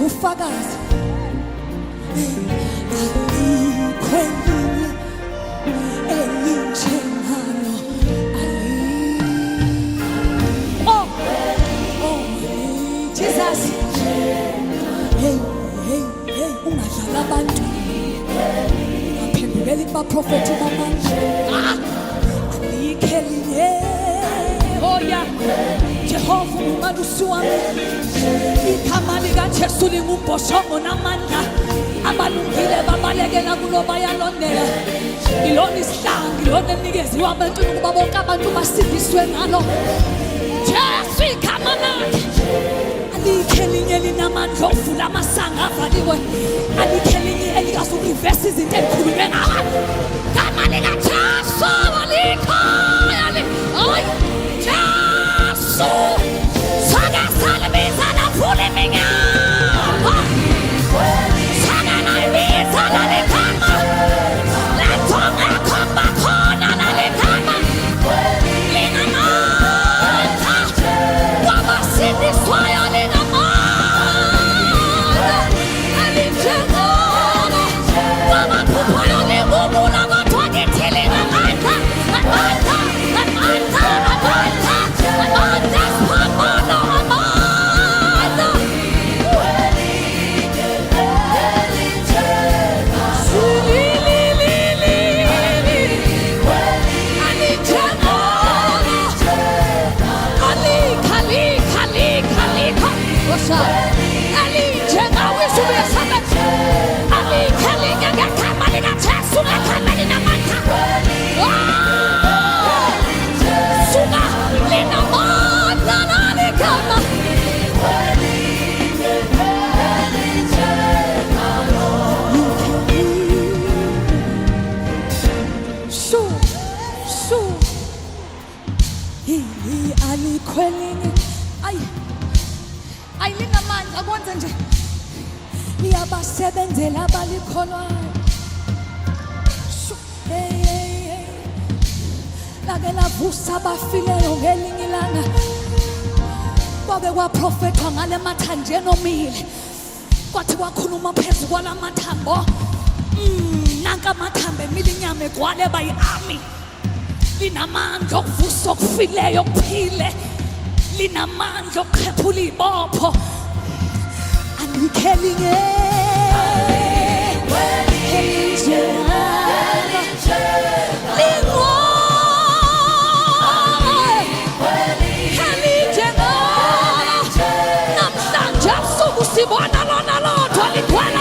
ubufakazi alikho elinye elinjengalo oh Jesus hey ungadlala abantu ngaphendukela kubaprofethi bamanje alikho elinye oh yeah Jehova umalusi wami igama likaJesu lingumbhoshongo namandla abalungile babalekela kulo bayalondela ilona isihlangu ilona enikeziwa abantu ukuba bonke abantu basindiswe ngalo Jesu igama lakhe alikho elinye linamandla okuvula amasango avaliwe alikho elinye elikazi ukurivesa izinto ezikhulunywe ngabantu igama likaJesu alikho So, Saga Salamiza na Pule Minga. Saga na Visa na Lekama. Letonga Komba Kona na Lekama. Lingamanta. Wama Sindi Swaya Lingamanta. Alijengona. Wama Pupayo Limumu na Matwagi Tilingamanta. Amanta. Amanta. Amanta. Ayinamandla kwenza nje liyabasebenzela abalikholwayo lake lavusa abafileyo ngelinye ilanga kwabe kwaprofethwa ngale mathanjeni omile kwathi kwakhuluma phezu kwala mathambo nanka amathambo emile inyama egcwale bayi-army linamandla okuvusa okufileyo okuphile linamandla okukhephula ibopho alikho elinye namhlanje abusuku sibona lona lodwa ligcwele